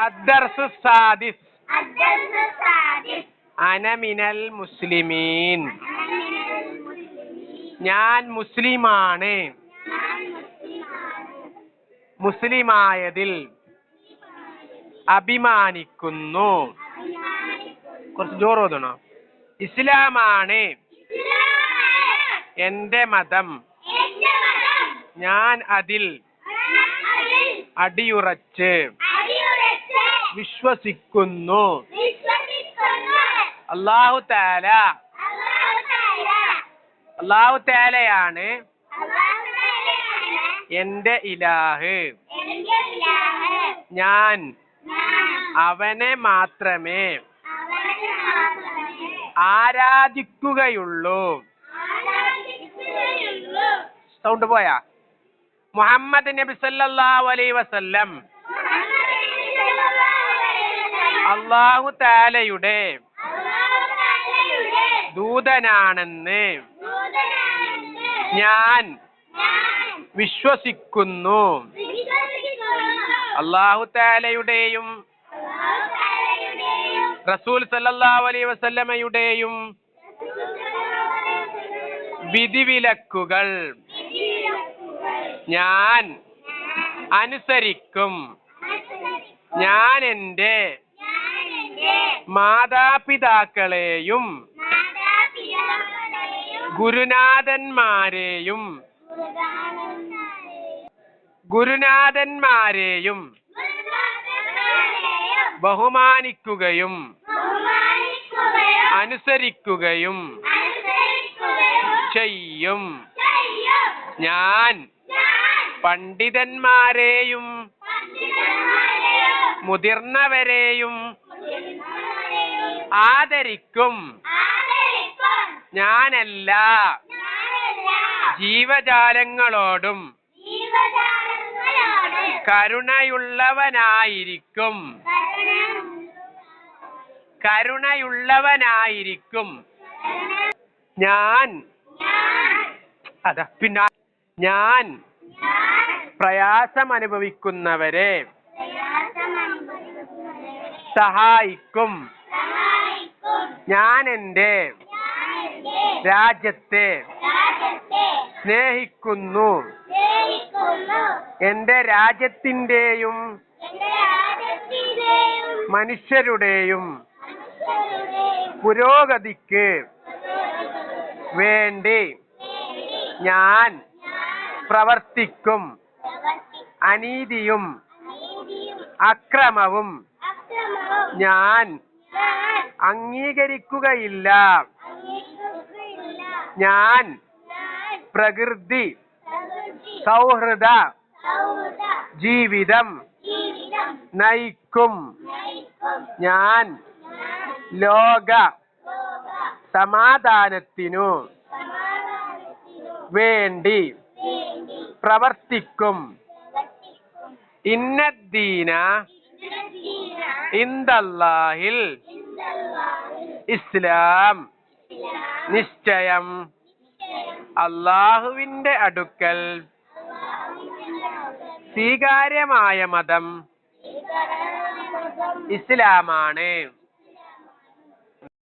അദ്ദർസു സാദിസ് അന മിനൽ മുസ്ലിമീൻ. ഞാൻ മുസ്ലിമാണ്. മുസ്ലിമായതിൽ അഭിമാനിക്കുന്നു. കുറച്ച് ജോറ് ഓതണോ? ഇസ്ലാമാണ് എന്റെ മതം. ഞാൻ അതിൽ അടിയുറച്ച് വിശ്വസിക്കുന്നു. അല്ലാഹു തആലയാണ് എന്റെ ഇലാഹ്. ഞാൻ അവനെ മാത്രമേ ആരാധിക്കുകയുള്ളൂ. സൗണ്ട് പോയാ? മുഹമ്മദ് നബി സല്ലല്ലാഹു അലൈഹി വസല്ലം അല്ലാഹു തആലയുടെ ദൂതനാണെന്ന് ഞാൻ വിശ്വസിക്കുന്നു. അല്ലാഹു തആലയുടെയും റസൂൽ സല്ലല്ലാഹു അലൈഹി വസല്ലമയുടെയും വിധിവിലക്കുകൾ ഞാൻ അനുസരിക്കും. ഞാൻ എൻ്റെ മാതാപിതാക്കളെയും ഗുരുനാഥന്മാരെയും ബഹുമാനിക്കുകയും അനുസരിക്കുകയും ചെയ്യും. ഞാൻ പണ്ഡിതന്മാരെയും മുതിർന്നവരെയും ആദരിക്കും. ഞാനെല്ലാ ജീവജാലങ്ങളോടും കരുണയുള്ളവനായിരിക്കും. ഞാൻ പ്രയാസമനുഭവിക്കുന്നവരെ സഹായിക്കും. ഞാൻ എൻ്റെ രാജ്യത്തെ സ്നേഹിക്കുന്നു. എൻ്റെ രാജ്യത്തിൻ്റെയും മനുഷ്യരുടെയും പുരോഗതിക്ക് വേണ്ടി ഞാൻ പ്രവർത്തിക്കും. അനീതിയും അക്രമവും ഞാൻ അംഗീകരിക്കുകയില്ല. ഞാൻ പ്രകൃതി സൗഹൃദ ജീവിതം നയിക്കും. ഞാൻ ലോക സമാധാനത്തിനു വേണ്ടി പ്രവർത്തിക്കും. ഇന്നദ്ദീന ഇൻദല്ലാഹിൽ ഇസ്ലാം. നിശ്ചയം അല്ലാഹുവിന്റെ അടുക്കൽ സ്വീകാര്യമായ മതം ഇസ്ലാമാണ്.